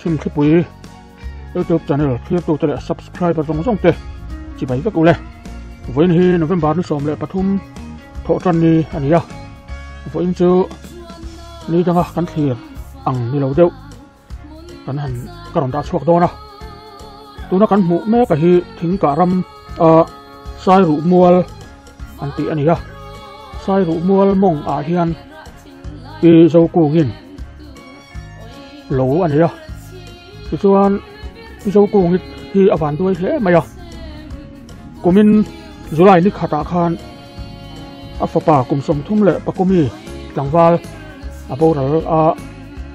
sim khi bùi YouTube channel khi tôi sẽ subscribe và dòng tệ chỉ bảy các cụ lệ với hi November nó xóm lệ Pathum thọ trần ni anh ya với anh chú ni đang cắn thiệt ăn ni lâu đeo cắn hẳn cả đồng đã suộc đó na tôi nó cắn mũ mẹ cả hi thính cả ram sai rủ mual anh tị anh ya sai rủ mual mong hiền vì dâu cổ nghìn lố anh ya thì chuan dâu cổ nghìn thì ở ván tôi thế mày à của mình July ni khata khan afapa kum som thum le pakomi tlangwal aboral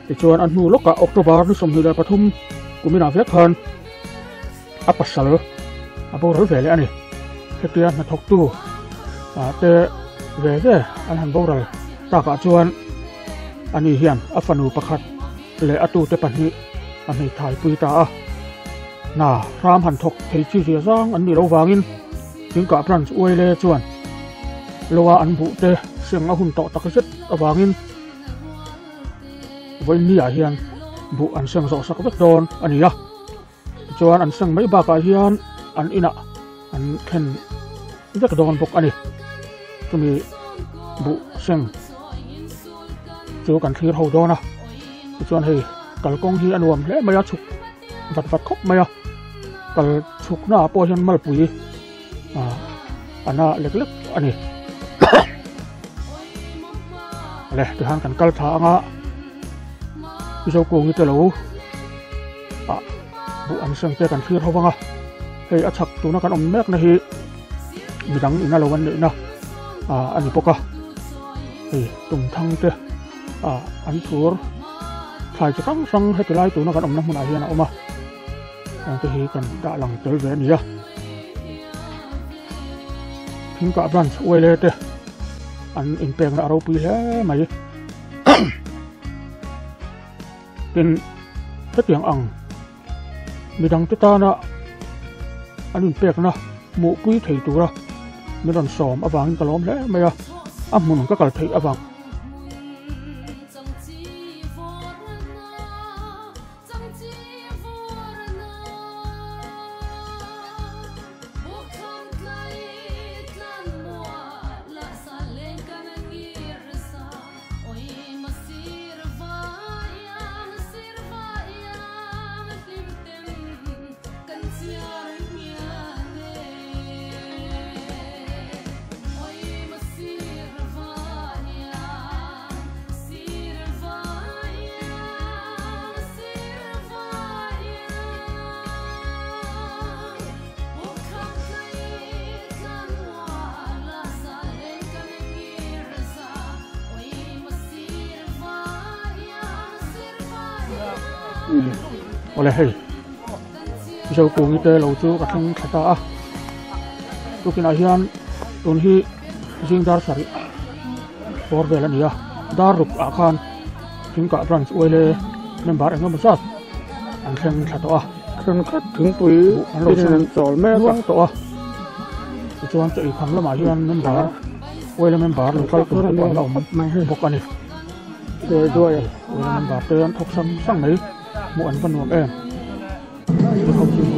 thì chuan an nu loka October ni som hi le Pathum kumina vek khan apasal aboral vele ani hetian na thok tu te ve an han boral ta ka chuan ani hian afanu pakhat le atu te pani ani thai pui ta na ram han thok thei chi ria zang an ni lo wangin tiếng cả branch uai le chuan lowa an bu te siang a hun to takset awangin voi ni a hian bu an siang zo sak vek don ania chuan an sang mai ba ka hian an ina an khen vek don bok ani tumi bu siang chu kan thlir ho dona chuan hei kalkong hi anuam hle maya chuk vat khop maya kal chuk na po hian mal pui ana lek ani le tu han kan kal tha anga iso ko ngi te lo bu an sang te kan thlir howanga hei achak tu na kan om mek na hi midang ina lo wan na ani poka hei tum thang te an thur thai chakang sang he lai tu na kan om na mun a hian oma ang te hi kan da lang tel ve ni ya thính cả branch uai le te an in peng na ro pi he mai tin te tiang ang midang te ta na an in pek na mu pui thei tu ra mi ron som awang kalom le mai a mun ka kal thei awang oleh hei iso ko ngi te lo chu ka thang khata tu kin a hian tun hi jing dar sari por vela nia dar rup a khan thing ka branch oile member engam sa an thang khata thang khat thing pui an lo chen chol me wang to chuan chei kham lama hian member oile member lo kal tu lo mai he bokani doi member te an thok sang nei một anh văn em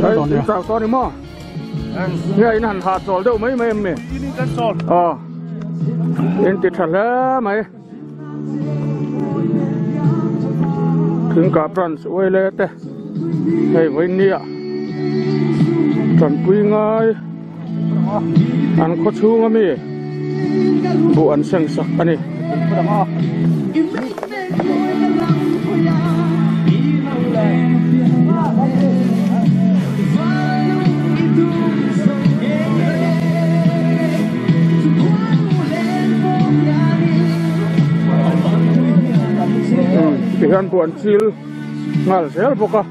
đấy chào con đi mò nghe anh hẳn hạt rồi đâu mấy em mày em tiệt thật là màyถึงกับรันสวยเลยแต่ให้ไว้เนี่ยจันปุยง่ายอันก็ชูงมีบุอันเสียงสักอันนี้Pihan buan sil ngal sel poka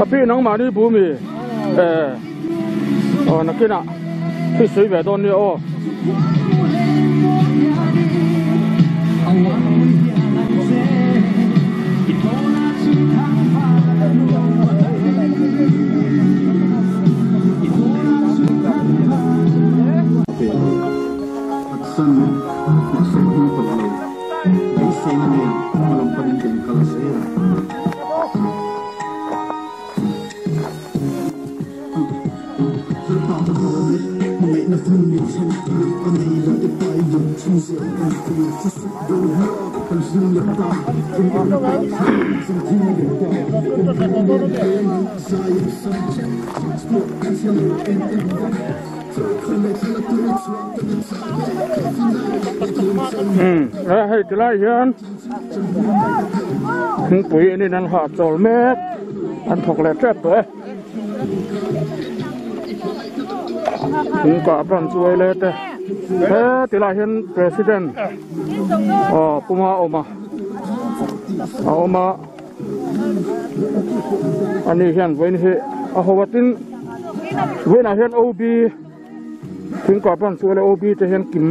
tapi nang mani bumi นักกินอ่ะที่ซื้อแบบต้นนี้โอ้แล้วให้จะไล่ยันถึงปุ๋ยนี่นั่นหาโจลเม็ดอันถกแหลกแทบตัวถึงกับรันช่วยเลยแต่ที่ไล่เห็นประธานปุ่มเอามาอันนี้เห็นไว้นี่เอาหัวติ้งเวลาเห็นโอบีถึงกับรันช่วยเลยโอบีจะเห็นกิม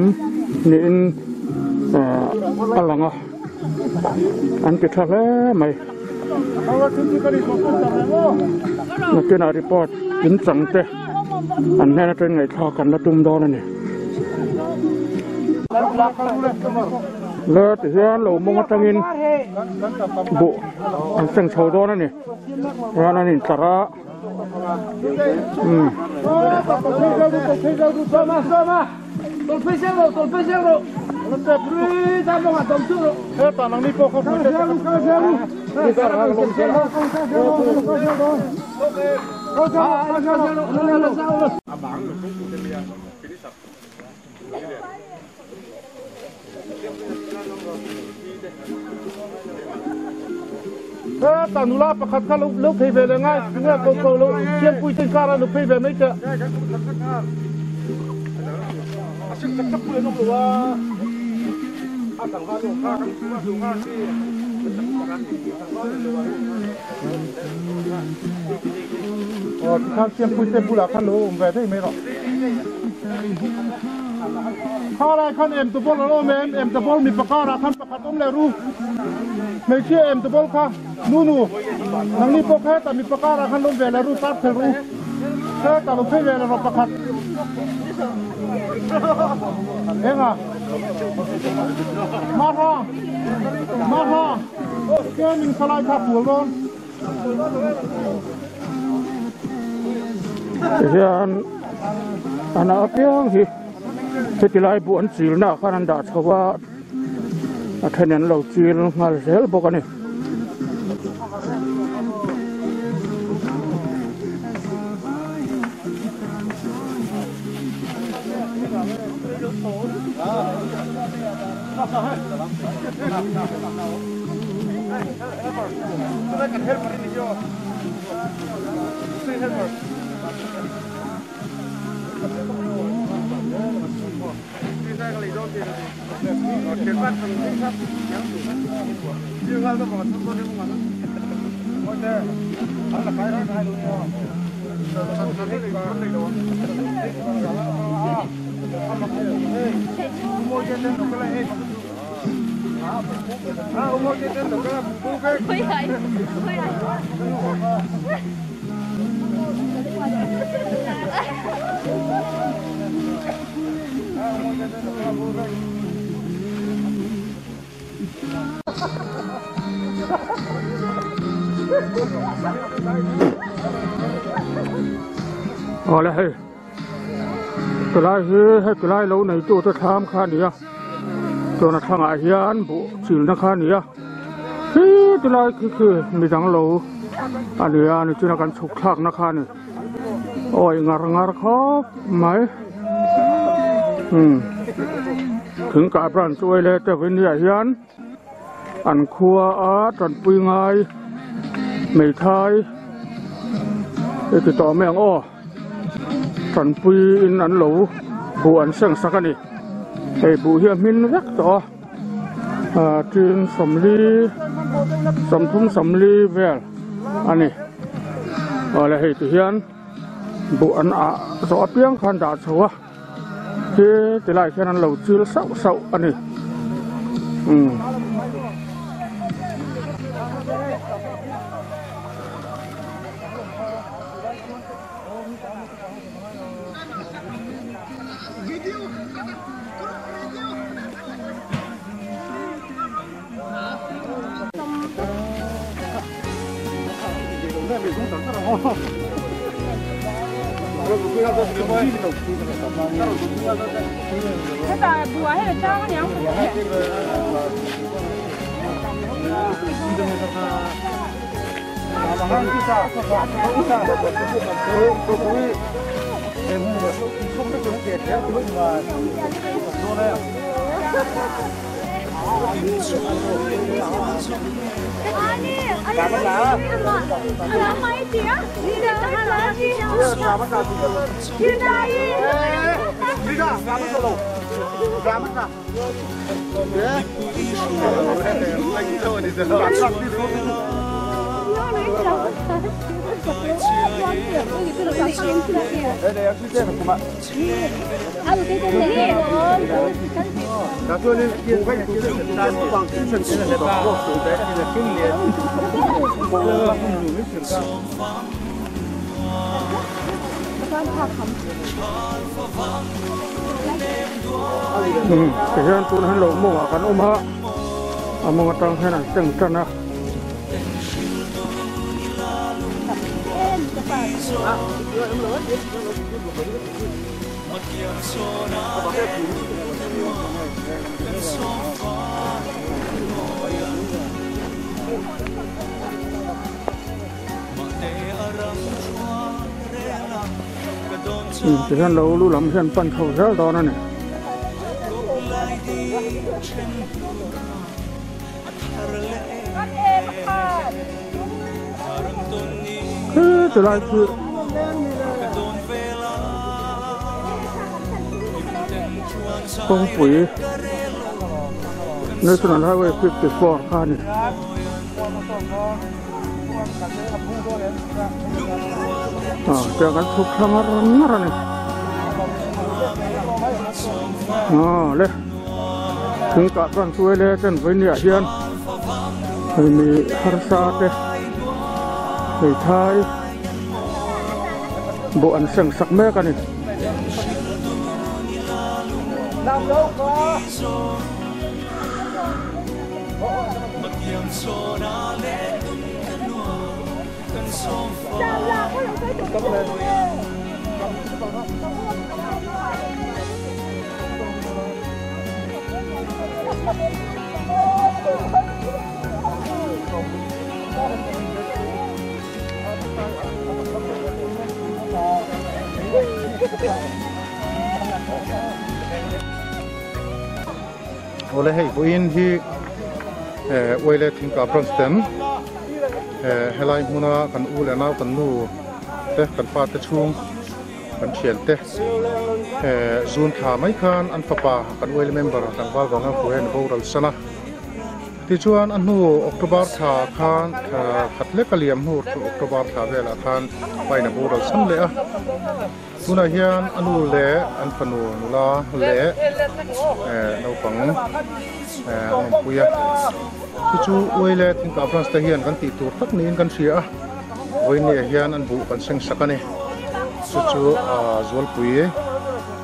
นี่อินอะไรเงาอันเป็นอะไรไหมนักเรียนรีพอร์ตกินสังเตอันนี้นักเรียนไงท่ากันแล้วตุ้มดอนนี่แล้วที่เรามองตั้งอินบุอันเส้นชาวดอนนี่ร้านนี้สาระKita nang ni pokok tanula pakat kalau lu pebe lengai sungai kau lu siam pui tengkara lu pebe mereka asyik cakap pun nak luar oh kita siam pui tengkula kan lu umbaiไม่หรอกข้าอะไรขั้นเอ็มตะบอลเราเอ็มตะบอลมีประกาศขั้นประกาศต้มแล้วรู้ไม่เชื่อเอ็มตะบอลค่ะนู่นนังนี้พวกแค่แต่มีประกาศขั้นต้มแล้วรู้ตัดเธอรู้แค่แต่เราเพื่อเราประกาศเอ็งอ่ะมาค่ะแค่มีสไลด์ขับหัวร้อนเฮียอันนั้นเพียงที่ที่ไล่บุญจีนนะขนาดนั้นเขาว่าแค่นั้นเราจีนมาเสียบอกกันนี่เอาละเฮ้ยกลายให้กลายเราในตัวจะทำข้านี้ตัวนักทางอาเฮียนบุสิลนักข้านี้ที่กลายคือมีดังเราอันนี้นี่จุดการฉุกทักนักข้านี้โอ้ยงารครับไหมถึงกับรันช่วยเลยแต่เป็นอาเฮียนอันครัวตันปุยไงไม่ทายติดต่อแมงอ้อตันปุยอินอันหลูบุอันเสียงสักนี่ไอ้บุเฮียมินรักต่อจีนสมลีสมทุ่มสมลีเวลอันนี้อะไรให้ตุเฮียน bộ ăn rõ tiếng khan đã xấu thế lại khi ăn lẩu chưa sậu anh này cái tà bùa hay là sao cái nhá cái dân tuần hắn lỗ mồmกันôm ha mồm tăng thế này chừng chân à cái dân lỗ lu lắm dân phân khẩu rất đó này từ lạiคือกองปุ๋ยในถนนไฮเวย์54ค่ะนี่เจอกันทุกครั้งนี่เลยถึงกับตอนช่วยเลยจนไปเนี่ยเฮียนมีฮาร์ซาเตในไทยบุอันเสียงสักแม่กันนี่oleh hei buin hi oile thing ka pronstem helai muna kan u le nau kan nu te kan pa te chung kan thian te zun tha mai khan an papa kan oile member kan wal wanga puan boral sana ti chuan an nu october tha khan khatle kaliam nu october tha vela khan paina boral san le a tuna hian anu le an phanu nula le no pang ang puya chu oile thing ka frans ta hian kan ti tur tak nin kan ria voini hian an bu kan seng sakane chu zol puye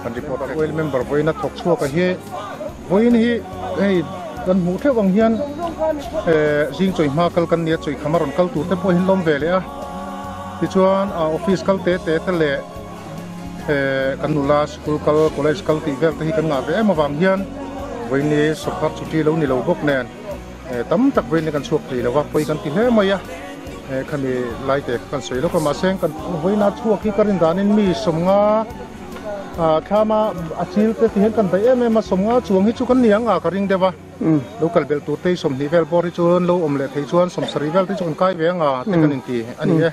kan report oil member voina thok chua ka hi voini hi ei kan mu the wang hian jing choi ma kal kan nia choi khamaron kal tur te po hin lom vele a ti chuan office kal te le kan nula school kal college kal ti vel te hi kan nga ve ma wang hian voini sokhat chuti lo ni lo bok nen tam tak voini kan chuak ti lo wa poi kan ti he maya khani lai te kan soi lo ko ma seng kan voina chuak ki karin danin mi somnga khama achil te ti hen kan bai em ma somnga chuang hi chu kan niang ka ring dewa local bel tu te som ni vel bor hi chuan lo om le thei chuan som sari vel te chuan kai ve nga te kan in ti ani e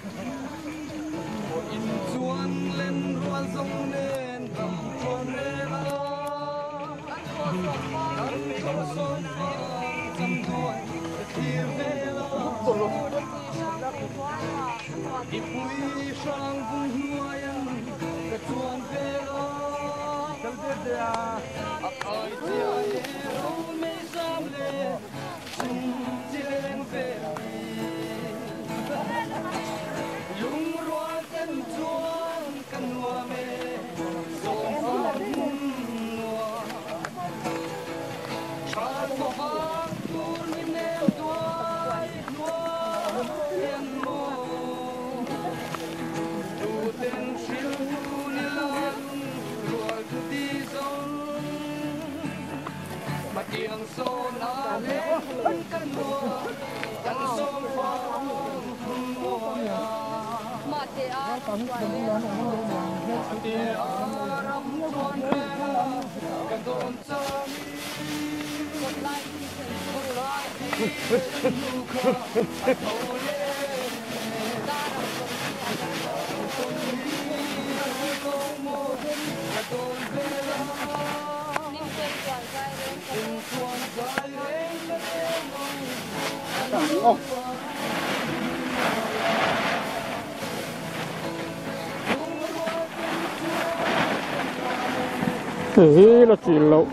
Hei là chỉ lậu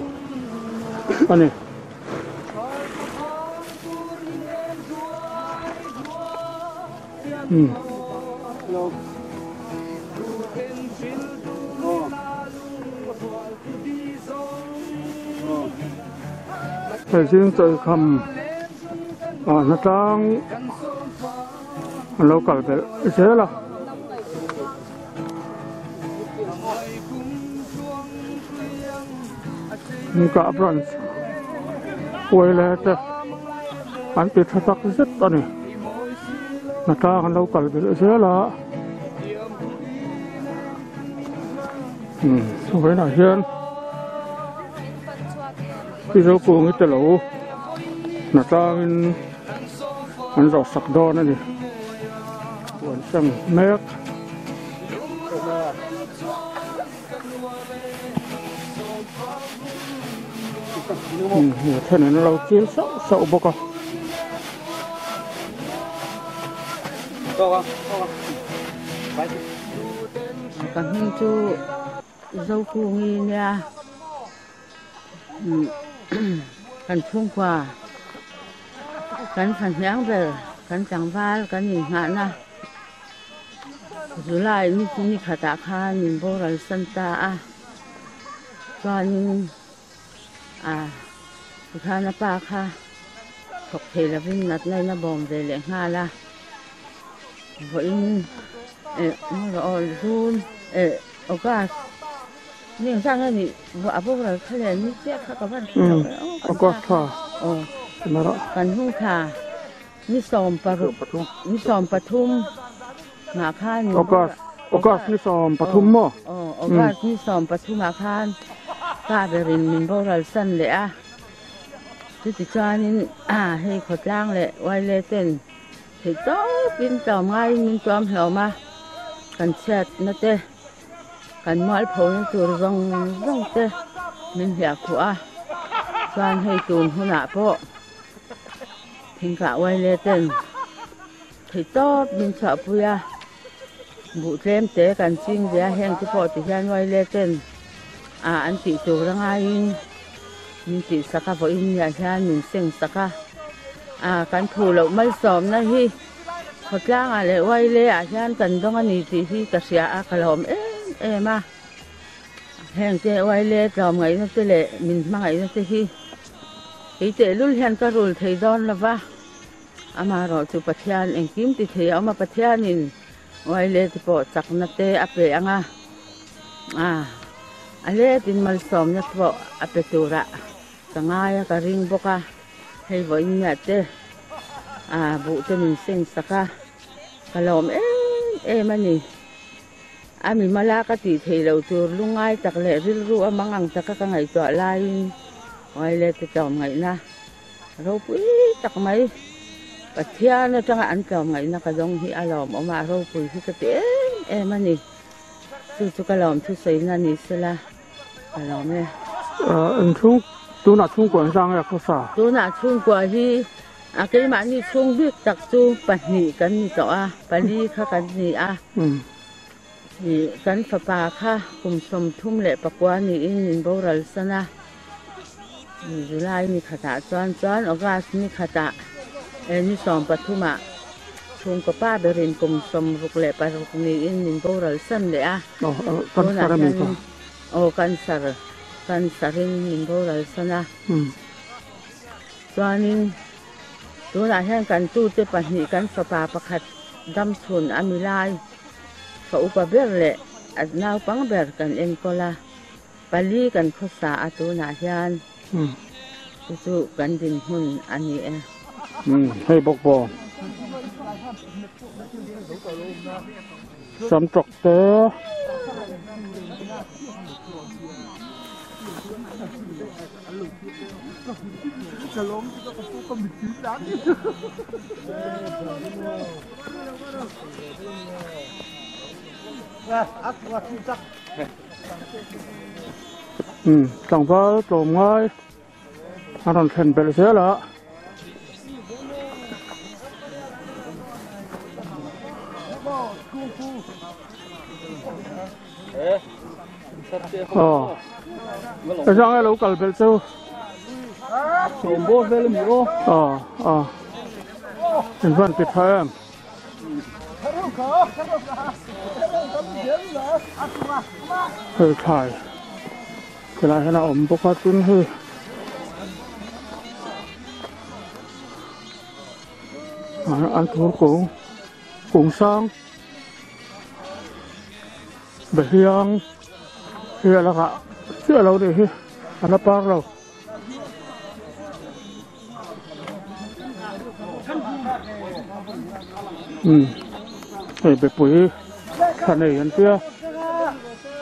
anh này thời gian tới khăm nó trang lâu cả cái thế là cả brand quay lại thế anh bị thắt chặt rất anh này nó trang lâu cả cái thế là với nào hiện bây giờ cũng ít lâu nó trang anh rau sạch đòn này còn sang mét thế này nó lâu chia sậu bốc à cảm ơn chú dâu cu nghi nha cần phun quà cần phần nhang về cần chẳng vai cần nhìn ngạn à rồi lại như khả tạ kha nhìn vô rồi sân ta à cho nhưng kha na pa kha thuộc thể là vinh nát này na bom về lệ nga la vậy nó rồi run ok nhưng sang cái này vợ bố là khai là như thế các bạn ok thà nó đó cần hung khà như sòmปทุมหาข้านok như sòmปทุมมั้งok như sòmปทุมหาข้านกาเบรินมินโบราณสั้นเลยอ่ะที่ติดจานี่ให้ขดล่างเลยไว้เลยเต้นที่โต๊ะปินจอมง่ายมินจอมเหี่ยวมากันเช็ดนั่นเต้กันมอลพงตัวร่องเต้มินเหี่ยวขัวการให้ตูนหัวหน้าโป๊ะทิ้งกะไว้เลยเต้นที่โต๊ะมินชอบปุยะบุเต็มเตะกันจริงเดียแห้งที่พอติดยันไว้เลยเต้นอันติตัวร่างกายมินติสักพออินยาชามินเซ็งสักกันถูเราไม่สอมนะที่ขดล่างอะไรไว้เลยชากันต้องอันนี้ที่กระเสียขลอมมาแห้งเจไว้เลยจอมไงนั่นเละมินมาไงนั่นที่ไอเจรุ่นแห้งก็รุ่นไทยดอนละวะมารอจุปัทยานเองกิมติเทียเอามาปัทยานินไว้เลยที่ปอจักนัดเตะเปย์อะไรที่มันสอมนัดปอเปตัวระต่างง่ายก็ริงบกให้ไว้เนี่ยเตะบุตรมินเซ็งสักกลอมมันนี่มีมาลากติเทเราตัวลุงง่ายจากเละริรู้มังอังจากก็ไงตัวลายไว้เลยจะจอมไงนะเราปุ้ยจากไหมปัทยานะจังอันจอมไงนะก็ต้องที่อารมณ์ออกมาเราปุ้ยที่ก็เตะมันนี่สุกลอมทุกสิ่งนั่นนี่สิละกลอมเนี่ยช่วงตัวหน้าช่วงก่อนสร้างอะไรก็สาตัวหน้าช่วงก่อนที่cái mà như chung biết đặc trưng bẩn nhị cái gì đó bẩn đi khác cái gì นี่กันฝาปาค่ะกลุ่มสมทุ่มเละปะกวานี่อินนินโบราณสนะนี่จุลายมีขตะจวนออกาสมีขตะนี่สองปทุมะช่วงกับป้าเบรินกลุ่มสมรุกเละปะรุกนี่อินนินโบราณสันเลยอ่ะกันสารมีค่ะโอ้กันสารินนินโบราณสนะตัวนี้ตัวหน้าแห่งกันตู้เจ็บปัญหากันฝาปาประคัดดำทุนอามิลายเขาอุปเบรเละอัดนาวปังเบรกันเองก็ละปลีกันข้อสาตัวหน้าแห่งจู่กันดินหุ่นอันนี้ให้บอกบอลสำตรอกเตอจะล้มก็มีชีวิตดังต่างฟ้าตรงง่ายอารันเข็นไปเลยเสียละแต่ช่างไอ้เรากัลเบลเซลสมบูรณ์เลยมีโอเป็นฟันปิดแทงถ่ายเวลาให้เราอมพวกเขาตุ้นให้อันทุกกุ้งสร้างเบียงเฮียแล้วก็เชื่อเราดิเฮียอันละปากเราเฮ้ยไปปุ๋ยขันไหนกันเสีย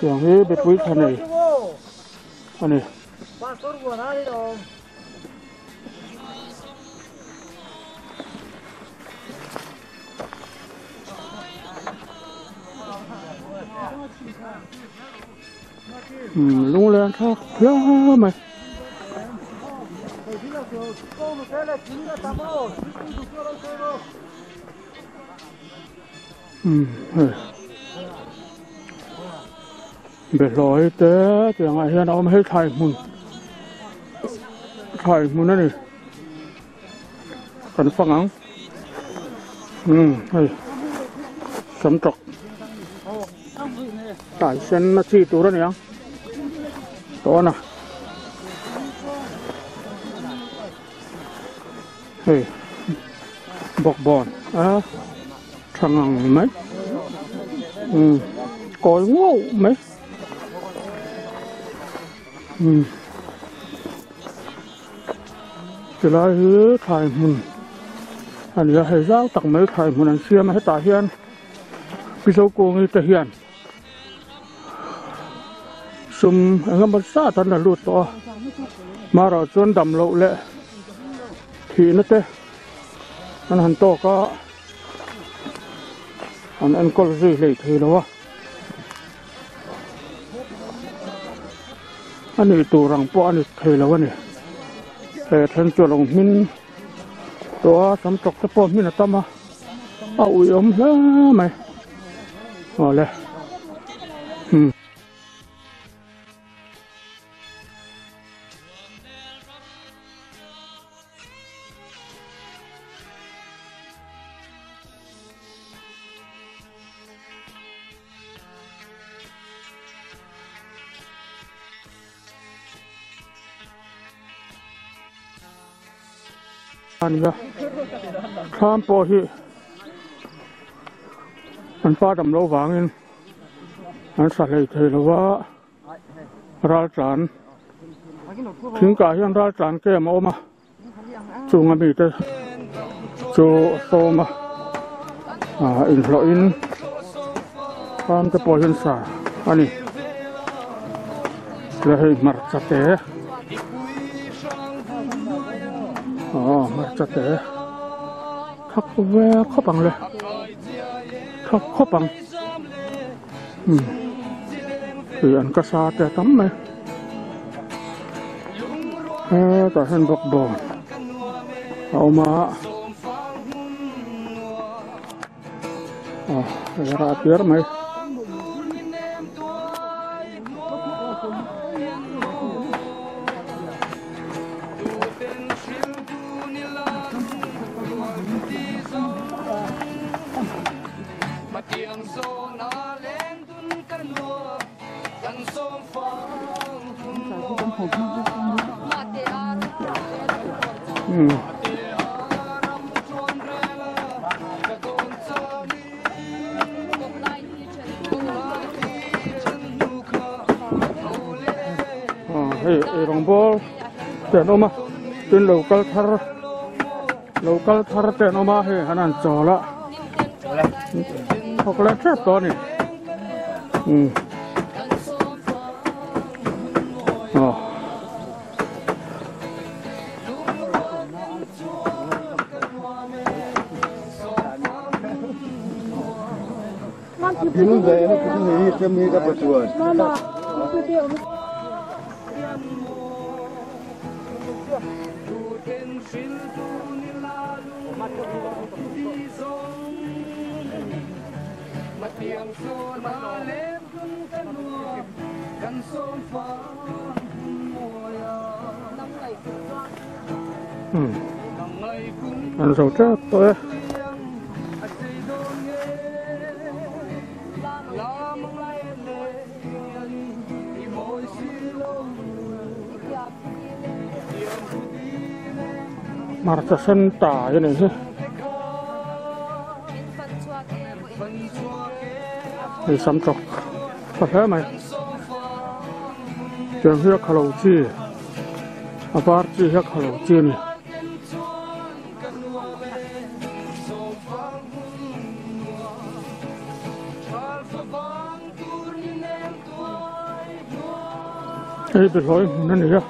อย่างนี้ไปปุ๋ยขันไหนอันนี้ลุงเลี้ยงทักเยอะไหมเบ็ดลอยเต้แต่ยังไงเฮียเอามาให้ถ่ายมุนนั่นนี่กันฟังอังให้สำตรอกตายเส้นนาทีตัวนั้นยังตัวน่ะเฮ้ยบอกบอลทางไหมก่อยงูไหมจะไล่ถ่ายมุนอันนี้ให้เจ้าตักไม่ถ่ายมุนอันเสียมาให้ตาเฮียนพิสูจน์โกงนี่ตาเฮียนซุ่มเงินบัตรซาตันน่ะรูดต่อมาเราจนดำโลเละทีนั่นเต้อันหันโตก็อันก็รีเลยทีแล้ววะอันนี้ตัวรังป้ออันนี้เทแล้ววะเนี่ยแต่ท่านจวลงมินตัวสำตกตะป้อมินตั้มมาเอาอุ้ยแล้วไหมอ๋อเลยอันนี้ข้ามปอที่มันฟ้าดำโลหวางเองอันสัตว์เลยเทแล้วว่าราชานถึงกายังราชานแก้มาออกมาจูงมีแต่จูโตมาอินโฟอินข้ามจะปอเห็นสาอันนี้เลยให้มาจัดเตะมาจัดเตะทักแวะเข้าปังเลยทักเข้าปังคืออันกระซาแต่ตั้มไหมแต่เห็นบอกบอลเอามาราเปียร์ไหม Hey, Rongbol, Tenoma, tin local thar Tenoma, hey, Hanan Zola. Chocolate trap, Tony. Oh. Ini gaya ini kami dapat tuan. Ăn sầu trap thôi. Marta senta ini sih. Ini samcok. Apa mày? Jangan hiak kalau sih. Apa arti hiak kalau sih ni? Đây bị lỗi nên gì á?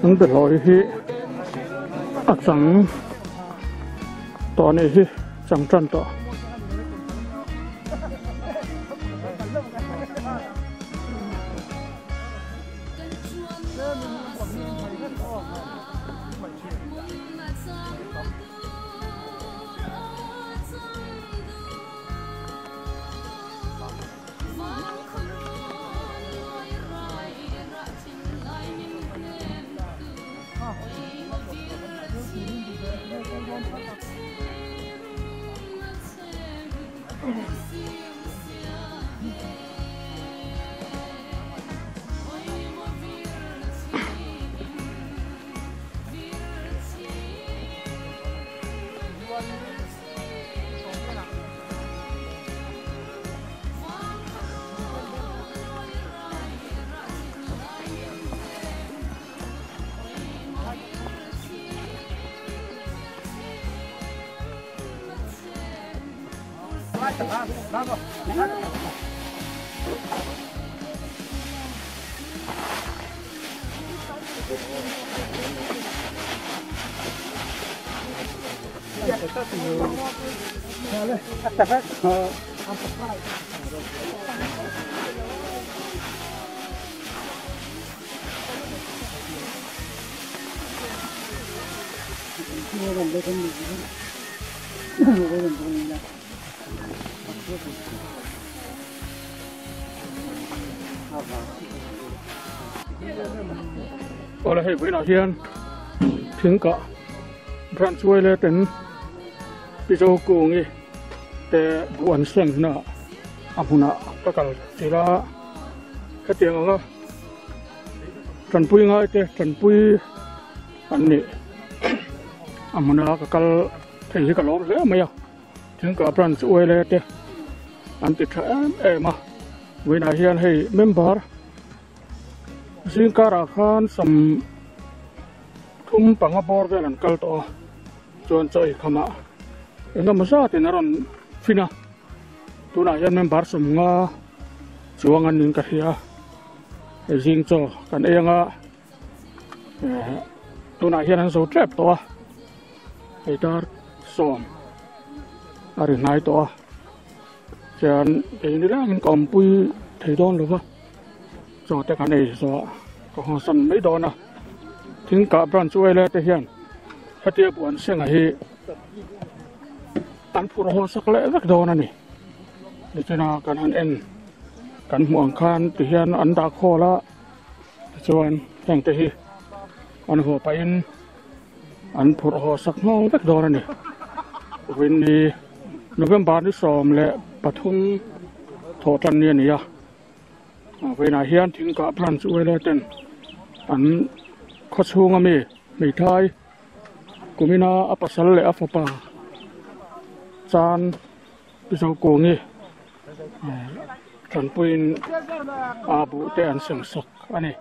Nó bị lỗi hi. Chẳng tỏ này hi chẳng chân tỏ. Oleh hei với nào hiền tiếng cảran chuối lên đến bây giờ cũng nghe để buồn sinh nè huna các cái chỉ là cái tiếng đó trần pui ngay thế trần pui anh này huna các cái thấy cái lỗ rất mấy à tiếng cả ran chuối lên thế anh tự em mà với nào hiền hei member Singkara khan sam thum pangapor velan kalto chuan choi khama enga masa tinaron fina tuna yan member sumnga chuangan ning ka hia jing cho kan enga tuna hian so trap to eitar som ari nai to chan ei ra ngin kompui thei don lo cho tất cả này cho có hàng sân mấy đó nè tiếng cả brand chuối lên tới hiện phát triển buồn sẽ ngày tan phụ hồ sắc lệ rất đó nè để cho nó cần ăn em cần muỗng khan tới hiện ăn đã khô lá cho anh hàng tới hiện ăn hồ pain ăn phụ hồ sắc ngon rất đó nè bên đi November đi xóm lệ bắt thung thổ trần niên này với này hiện tiếng cả brand chuối lên tên anh khó xuống à mi thái kumina apasal le afapa chan piso ko ngi kan puin abu te an seng sok ani